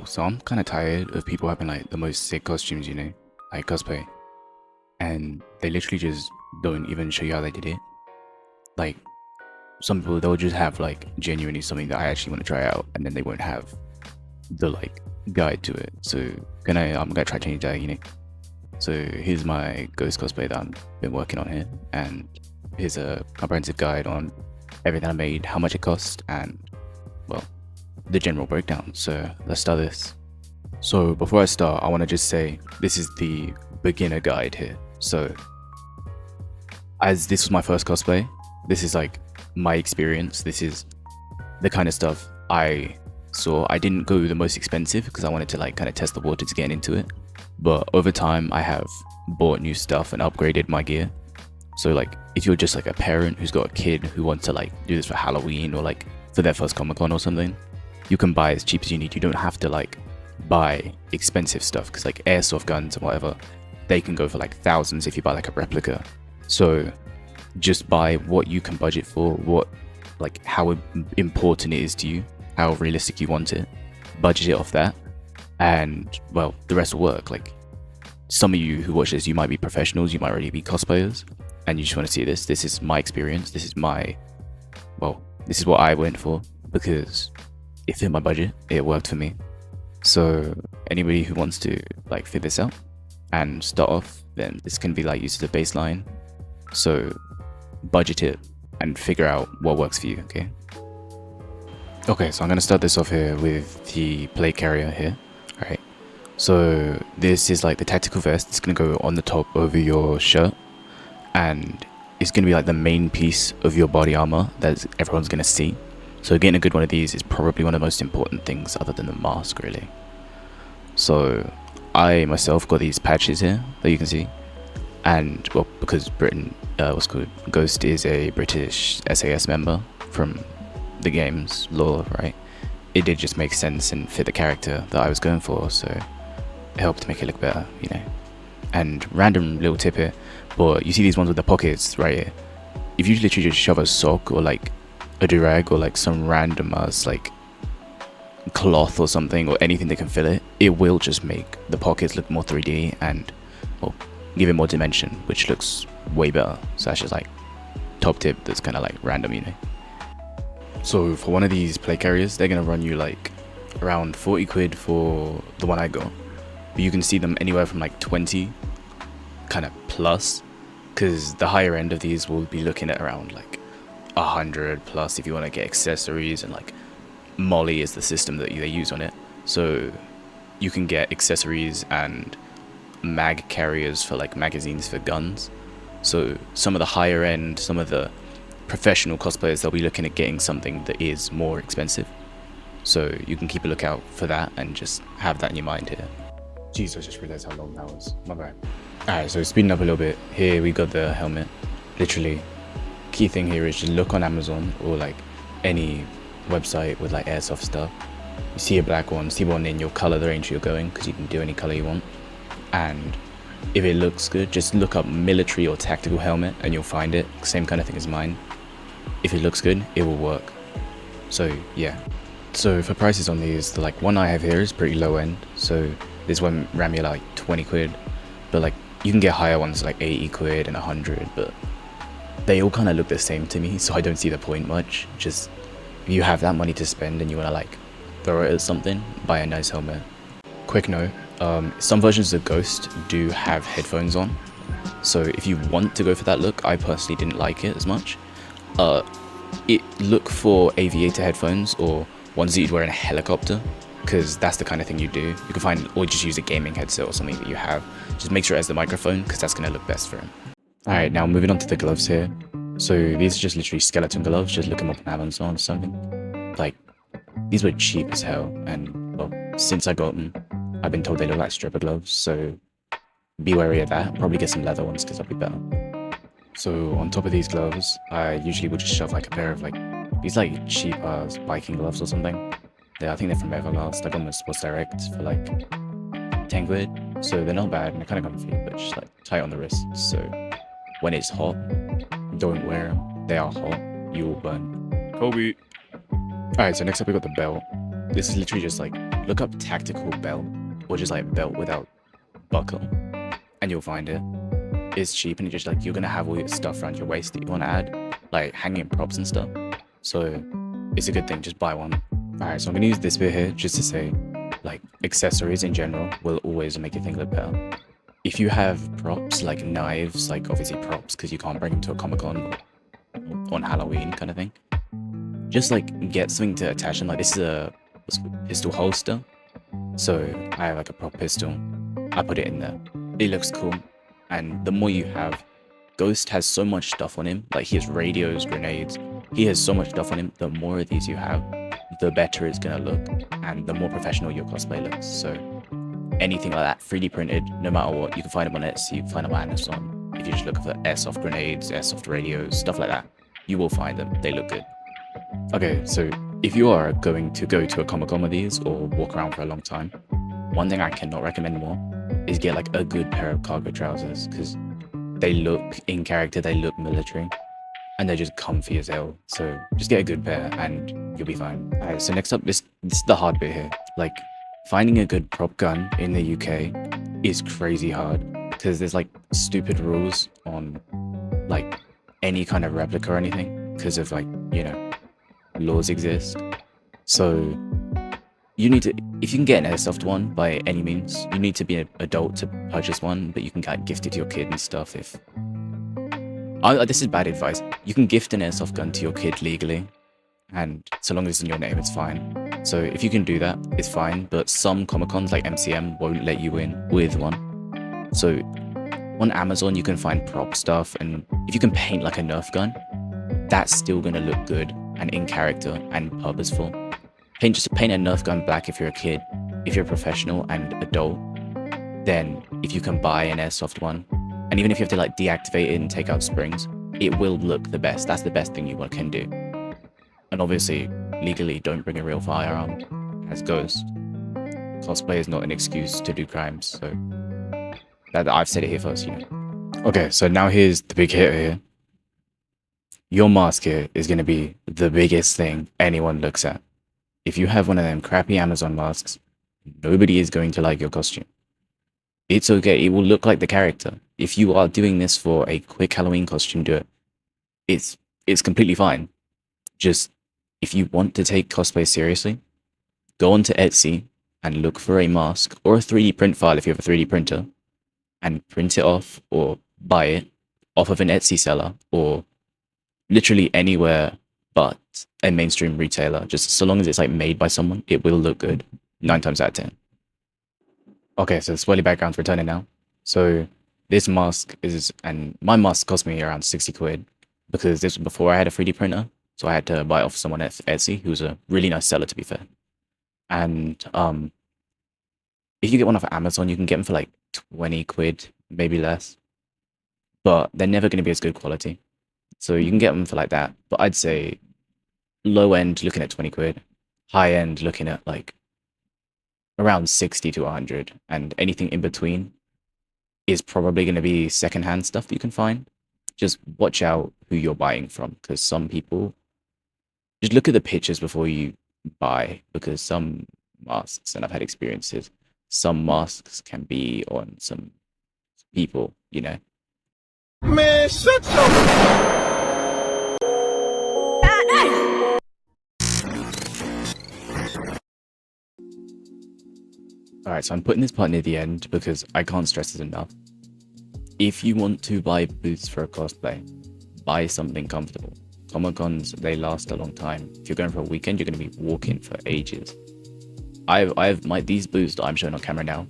Yo, so I'm kind of tired of people having like the most sick costumes, you know, like cosplay, and they literally just don't even show you how they did it. Like some people, they'll just have like genuinely something that I actually want to try out, and then they won't have the like guide to it. So I'm gonna try change that, you know. So here's my ghost cosplay that I've been working on here, and here's a comprehensive guide on everything I made, how much it cost, and well, the general breakdown. So let's start this. So before I start, I want to just say this is the beginner guide here. So as this was my first cosplay, this is like my experience. This is the kind of stuff I saw. I didn't go the most expensive because I wanted to like kind of test the waters getting into it. But over time, I have bought new stuff and upgraded my gear. So like if you're just like a parent who's got a kid who wants to like do this for Halloween or like for their first Comic-Con or something, you can buy as cheap as you need. You don't have to like buy expensive stuff because like airsoft guns and whatever, they can go for like thousands if you buy like a replica. So just buy what you can budget for, what like how important it is to you, how realistic you want it, budget it off that, and well, the rest will work. Like some of you who watch this, you might be professionals, you might already be cosplayers, and you just want to see this. This is my experience. This is what I went for because it fit my budget, it worked for me. So anybody who wants to like fit this out and start off, then this can be like used as a baseline. So budget it and figure out what works for you, okay? Okay, so I'm gonna start this off here with the plate carrier here. Alright. So this is like the tactical vest. It's gonna go on the top over your shirt, and it's gonna be like the main piece of your body armor that everyone's gonna see. So getting a good one of these is probably one of the most important things other than the mask, really. So I myself got these patches here that you can see, and well, because Ghost is a British SAS member from the game's lore, right? It did just make sense and fit the character that I was going for, so it helped to make it look better, you know. And random little tip here, but you see these ones with the pockets right here. If you literally just shove a sock or like a durag or like some random ass like cloth or something or anything that can fill it, it will just make the pockets look more 3D and well, give it more dimension, which looks way better. So that's just like top tip that's kind of like random, you know. So for one of these plate carriers, they're gonna run you like around 40 quid for the one I got, but you can see them anywhere from like 20 kind of plus, because the higher end of these will be looking at around like 100 plus if you want to get accessories, and like Molly is the system that they use on it, so you can get accessories and mag carriers for like magazines for guns. So some of the higher end, some of the professional cosplayers, they'll be looking at getting something that is more expensive, so you can keep a lookout for that and just have that in your mind here. Jeez, I just realized how long that was, my bad. Alright, so speeding up a little bit, here we got the helmet. Literally key thing here is just look on Amazon or like any website with like airsoft stuff. You see a black one, see one in your color, the range you're going, because you can do any color you want. And if it looks good, just look up military or tactical helmet and you'll find it. Same kind of thing as mine. If it looks good, it will work. So yeah. So for prices on these, the like one I have here is pretty low end. So this one ran me like 20 quid, but like you can get higher ones like 80 quid and 100, but they all kind of look the same to me, so I don't see the point much. Just if you have that money to spend and you want to like throw it at something, buy a nice helmet. Quick note, some versions of Ghost do have headphones on, so if you want to go for that look, I personally didn't like it as much. Look for aviator headphones or ones that you'd wear in a helicopter, because that's the kind of thing you do. You can find, or just use a gaming headset or something that you have. Just make sure it has the microphone, because that's going to look best for him. Alright, now moving on to the gloves here. So these are just literally skeleton gloves, just look them up on Amazon or something. Like, these were cheap as hell, and well, since I got them, I've been told they look like stripper gloves, so be wary of that. Probably get some leather ones, because that'll be better. So on top of these gloves, I usually would just shove like a pair of like these like cheap biking gloves or something. I think they're from Everlast. I got them at Sports Direct for like 10 quid, so they're not bad and they're kind of comfy, but just like tight on the wrist. So when it's hot, don't wear them. They are hot, you will burn. Kobe. Alright, so next up we got the belt. This is literally just like look up tactical belt, or just like belt without buckle, and you'll find it. It's cheap, and it's just like you're gonna have all your stuff around your waist that you want to add, like hanging props and stuff. So it's a good thing, just buy one. Alright, so I'm gonna use this bit here just to say, like, accessories in general will always make your thing look better. If you have props like knives, like obviously props because you can't bring them to a Comic-Con on Halloween kind of thing, just like get something to attach them. Like this is a pistol holster, so I have like a prop pistol. I put it in there. It looks cool, and the more you have, Ghost has so much stuff on him. Like he has radios, grenades. He has so much stuff on him. The more of these you have, the better it's gonna look, and the more professional your cosplay looks. So anything like that, 3D printed, no matter what, you can find them on Etsy, you can find them on Amazon. If you just look for airsoft grenades, airsoft radios, stuff like that, you will find them. They look good. Okay, so if you are going to go to a Comic-Con with these or walk around for a long time, one thing I cannot recommend more is get like a good pair of cargo trousers, because they look in character, they look military, and they're just comfy as hell. So just get a good pair and you'll be fine. Alright, so next up, this is the hard bit here. Like, finding a good prop gun in the UK is crazy hard, because there's like stupid rules on like any kind of replica or anything, because of like, you know, laws exist. So you need to, if you can get an airsoft one by any means, you need to be an adult to purchase one, but you can get gifted to your kid and stuff. If this is bad advice, you can gift an airsoft gun to your kid legally, and so long as it's in your name, it's fine. So if you can do that, it's fine. But some Comic-Cons like MCM won't let you in with one. So on Amazon you can find prop stuff, and if you can paint like a Nerf gun, that's still gonna look good and in character and purposeful. Just paint a Nerf gun black if you're a kid. If you're a professional and adult, then if you can buy an airsoft one, and even if you have to like deactivate it and take out springs, it will look the best. That's the best thing you can do. And obviously, legally, don't bring a real firearm as Ghost. Cosplay is not an excuse to do crimes, so that I've said it here first, you know. Okay, so now here's the big hit here. Your mask here is going to be the biggest thing anyone looks at. If you have one of them crappy Amazon masks, nobody is going to like your costume. It's okay, it will look like the character. If you are doing this for a quick Halloween costume, do it. It's completely fine. Just, if you want to take cosplay seriously, go onto Etsy and look for a mask or a 3D print file if you have a 3D printer, and print it off or buy it off of an Etsy seller or literally anywhere but a mainstream retailer. Just so long as it's like made by someone, it will look good 9 times out of 10. Okay, so the swirly background's returning now. So this mask is, and my mask cost me around 60 quid, because this was before I had a 3D printer, so I had to buy it off someone at Etsy, who's a really nice seller, to be fair. And if you get one off Amazon, you can get them for like 20 quid, maybe less, but they're never going to be as good quality. So you can get them for like that, but I'd say low end looking at 20 quid, high end looking at like around 60 to 100, and anything in between is probably going to be secondhand stuff that you can find. Just watch out who you're buying from, because some people, just look at the pictures before you buy, because some masks, and I've had experiences, some masks can be on some people, you know. Man, shut your... Alright, so I'm putting this part near the end because I can't stress this enough. If you want to buy boots for a cosplay, buy something comfortable. Comic-Cons, they last a long time. If you're going for a weekend, you're going to be walking for ages. These boots that I'm showing on camera now,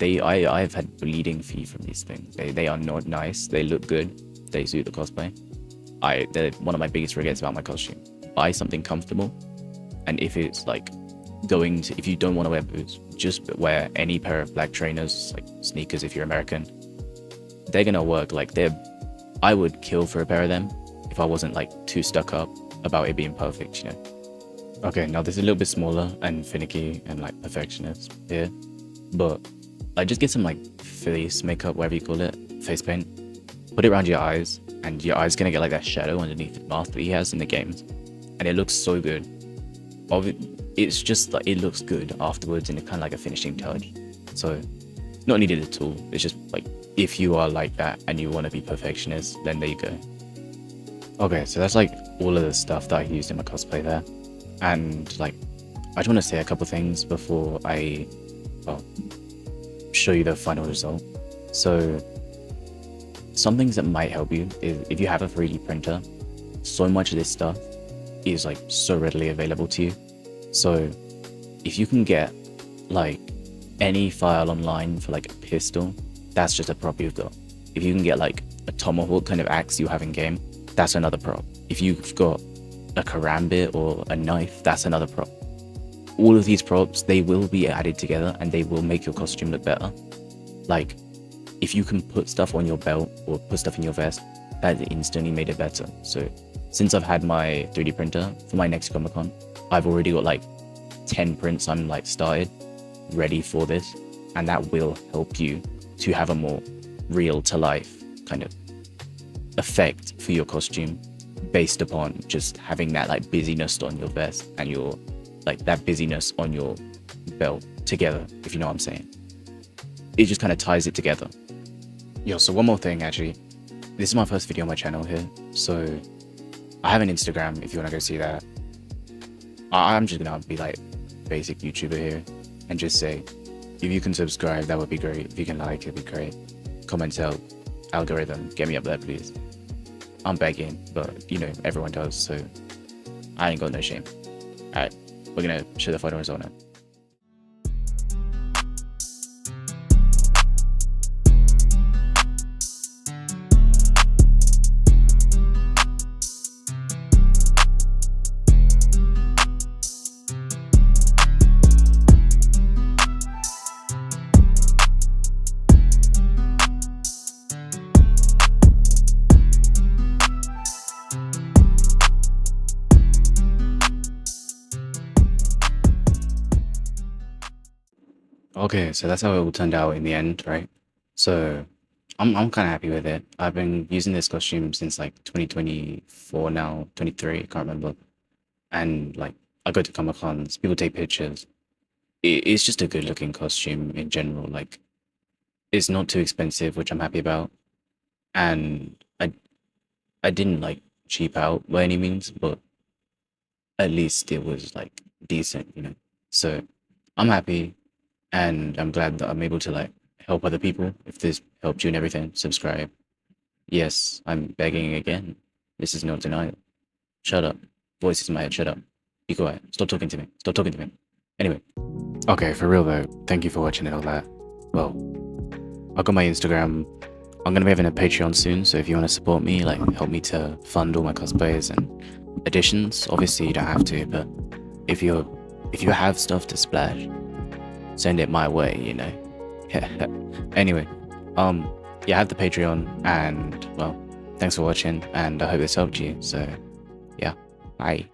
I've had bleeding feet from these things. They are not nice. They look good. They suit the cosplay. They're one of my biggest regrets about my costume. Buy something comfortable, and if it's like if you don't want to wear boots, just wear any pair of black trainers, like sneakers if you're American. They're gonna work. Like I would kill for a pair of them if I wasn't like too stuck up about it being perfect, you know. Okay, now this is a little bit smaller and finicky and like perfectionist here, but just get some like face makeup, whatever you call it, face paint, put it around your eyes, and your eyes gonna get like that shadow underneath the mask that he has in the games, and it looks so good. it's just like it looks good afterwards and it's kind of like a finishing touch. So not needed at all. It's just like if you are like that and you want to be perfectionist, then there you go. Okay, so that's like all of the stuff that I used in my cosplay there. And like I just want to say a couple things before I show you the final result. So some things that might help you is if you have a 3D printer, so much of this stuff is like so readily available to you. So if you can get like any file online for like a pistol, that's just a prop you've got. If you can get like a tomahawk kind of axe you have in game, that's another prop. If you've got a karambit or a knife, that's another prop. All of these props, they will be added together and they will make your costume look better. Like if you can put stuff on your belt or put stuff in your vest, that instantly made it better. So since I've had my 3D printer for my next Comic-Con, I've already got like 10 prints I'm like started ready for this, and that will help you to have a more real to life kind of effect for your costume based upon just having that like busyness on your vest and your like that busyness on your belt together, if you know what I'm saying. It just kind of ties it together. Yo, so one more thing actually. This is my first video on my channel here, so I have an Instagram if you want to go see that. I'm just gonna be like basic YouTuber here and just say, if you can subscribe, that would be great. If you can like, it'd be great. Comments help. Algorithm, get me up there, please. I'm begging, but you know, everyone does, so I ain't got no shame. Alright, we're gonna show the final result now. Okay, so that's how it all turned out in the end, right? So I'm kind of happy with it. I've been using this costume since like 2024 now, 23, can't remember. And like I go to Comic Cons, people take pictures. It's just a good looking costume in general. Like it's not too expensive, which I'm happy about. And I didn't like cheap out by any means, but at least it was like decent, you know. So I'm happy. And I'm glad that I'm able to like help other people. If this helped you and everything, subscribe. Yes, I'm begging again. This is no denial. Shut up. Voices in my head, shut up. Be quiet. Stop talking to me. Stop talking to me. Anyway. Okay, for real though, thank you for watching and all that. Well, I've got my Instagram. I'm gonna be having a Patreon soon, so if you want to support me, like help me to fund all my cosplays and editions, obviously you don't have to, but if you have stuff to splash, send it my way, you know. Anyway, yeah, I have the Patreon, and well, thanks for watching, and I hope this helped you. So yeah, bye.